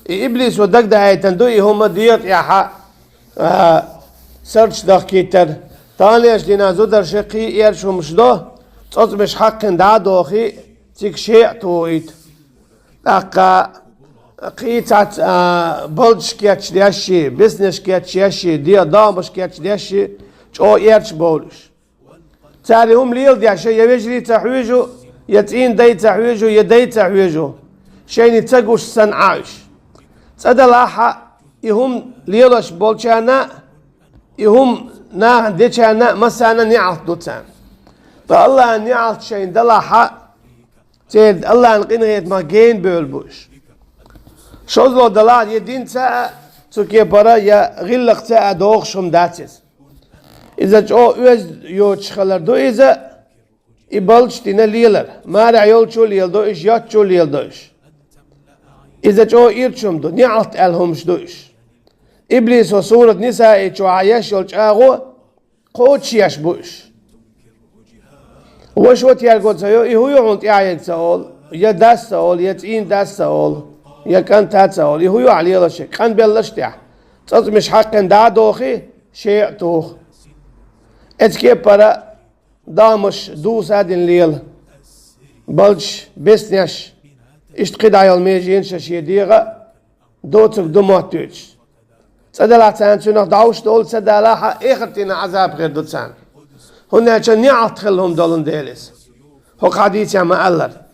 إبليس ودك ده هيتندوي هم ديت يا حق سرچ دقيقتر تانيش دينا زودر شقي يرشو مش ده تصوت مش حق دا دوخي تيك شيء تويت لقى قيتات بلج كياتش دياشي بزنس كياتش دياشي ديا دامش كياتش دياشي جو يرش بولش تالي هم ليل دياشي يجري تحويجو يتين دي تحويجو يدي تحويجو شيني تقوش سنعاش تدلاحا يهم ليلش بولشانا يهم نا ديشانا مسانا نعط دوتان فالله نعط شين دلاحا تيد الله نقين ما جين بولبوش شوزلو دلال يدين تا تسوكي برا يا غلق تا دوغشم داتيز إذا جو يوز يوش خلر دو إذا يبلش تينا ليلر ما رعيول شو ليل دو إش يات شو ليل دوش إذا جو إيرشم دو نعط ألهمش دوش إبليس وصورة نساء شو عايش يولش آغو قوتش يشبوش وش وات يالقود سيو إهو يعونت يعيد سأول يا داس سأول يا تين داس سأول يا كان تات سأول إهو يعلي الله شيء كان بيلش تح تصد مش حقا دا دوخي شيء توخ اتكي برا دامش دوس هادين ليل بلش بسنيش اشتقيد عيال ميجين شاشي ديغا دوتك دموتوش صدلا تان شنو دعوش دول صدلاها اخرتنا عذاب غير دوتسان هنا عشان يعطخلهم دولن ديلس هو قاعد يتعمل الله